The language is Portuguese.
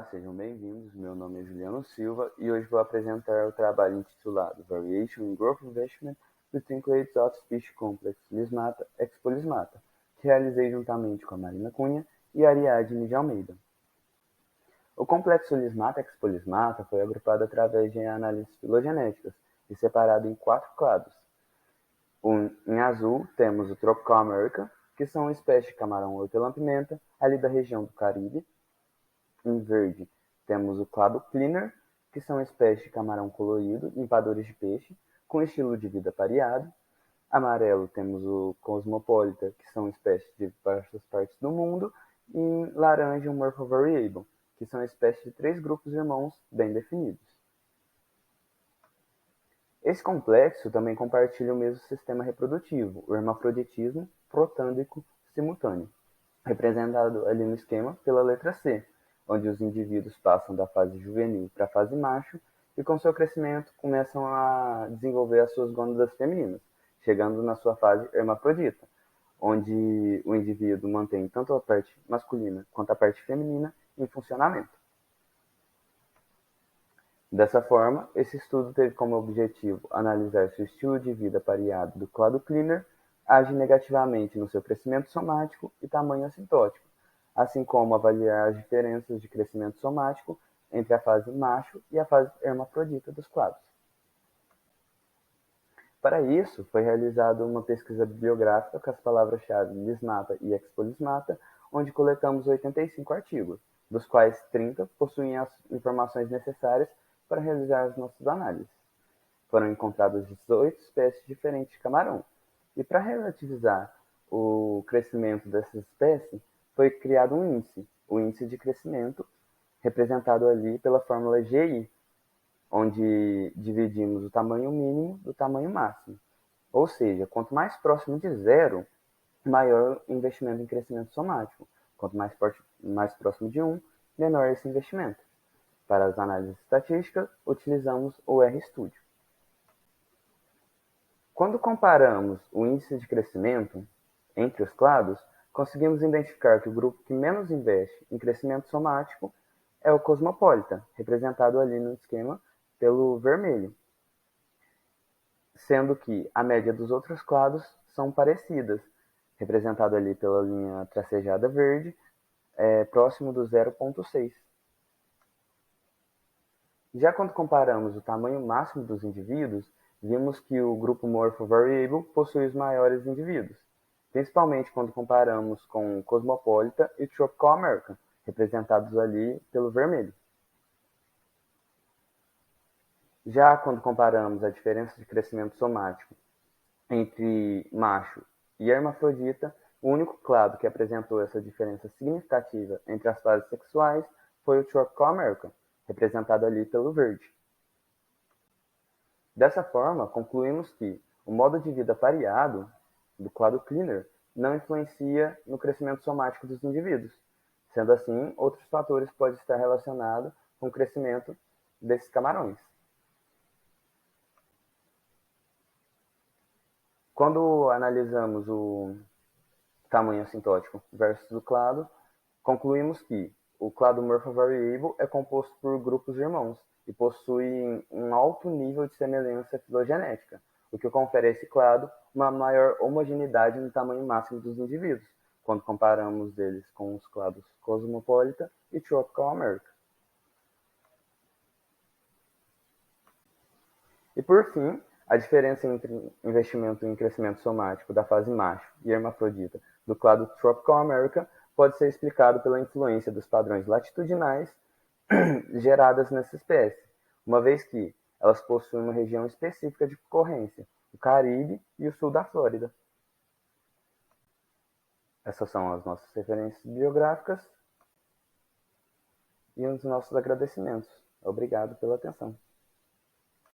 Olá, sejam bem-vindos. Meu nome é Juliano Silva e hoje vou apresentar o trabalho intitulado Variation in Growth Investment between Clades of Species Complex Lismata Expolismata, que realizei juntamente com a Marina Cunha e a Ariadne de Almeida. O complexo Lismata Expolismata foi agrupado através de análises filogenéticas e separado em 4 clados. Em azul temos o Tropical America, que são espécies de camarão hortelã-pimenta, ali da região do Caribe. Em verde temos o clado Cleaner, que são espécies de camarão colorido, limpadores de peixe, com estilo de vida variado. Amarelo temos o Cosmopolita, que são espécies de diversas partes do mundo. E em laranja o Morpho Variable, que são espécies de 3 grupos irmãos bem definidos. Esse complexo também compartilha o mesmo sistema reprodutivo, o hermafroditismo protândico simultâneo, representado ali no esquema pela letra C, onde os indivíduos passam da fase juvenil para a fase macho e com seu crescimento começam a desenvolver as suas gônadas femininas, chegando na sua fase hermafrodita, onde o indivíduo mantém tanto a parte masculina quanto a parte feminina em funcionamento. Dessa forma, esse estudo teve como objetivo analisar se o estilo de vida pareado do clado Cleaner age negativamente no seu crescimento somático e tamanho assintótico, assim como avaliar as diferenças de crescimento somático entre a fase macho e a fase hermafrodita dos clados. Para isso, foi realizada uma pesquisa bibliográfica com as palavras-chave Lismata e Expolismata, onde coletamos 85 artigos, dos quais 30 possuem as informações necessárias para realizar as nossas análises. Foram encontradas 18 espécies diferentes de camarão, e para relativizar o crescimento dessas espécies, foi criado um índice, o índice de crescimento, representado ali pela fórmula GI, onde dividimos o tamanho mínimo do tamanho máximo. Ou seja, quanto mais próximo de zero, maior o investimento em crescimento somático. Quanto mais próximo de 1, menor esse investimento. Para as análises estatísticas, utilizamos o RStudio. Quando comparamos o índice de crescimento entre os clados, conseguimos identificar que o grupo que menos investe em crescimento somático é o Cosmopolita, representado ali no esquema pelo vermelho, sendo que a média dos outros clados são parecidas, representado ali pela linha tracejada verde, próximo do 0,6. Já quando comparamos o tamanho máximo dos indivíduos, vimos que o grupo Morpho Variable possui os maiores indivíduos, principalmente quando comparamos com o Cosmopolita e Tropical American, representados ali pelo vermelho. Já quando comparamos a diferença de crescimento somático entre macho e hermafrodita, o único clado que apresentou essa diferença significativa entre as fases sexuais foi o Tropical American, representado ali pelo verde. Dessa forma, concluímos que o modo de vida pareado do clado Cleaner não influencia no crescimento somático dos indivíduos. Sendo assim, outros fatores podem estar relacionados com o crescimento desses camarões. Quando analisamos o tamanho assintótico versus o clado, concluímos que o clado Morpho Variable é composto por grupos irmãos e possui um alto nível de semelhança filogenética, o que confere a esse clado uma maior homogeneidade no tamanho máximo dos indivíduos, quando comparamos eles com os clados Cosmopolita e Tropical America. E por fim, a diferença entre investimento em crescimento somático da fase macho e hermafrodita do clado Tropical America pode ser explicado pela influência dos padrões latitudinais geradas nessa espécie, uma vez que elas possuem uma região específica de concorrência, o Caribe e o sul da Flórida. Essas são as nossas referências bibliográficas e os nossos agradecimentos. Obrigado pela atenção.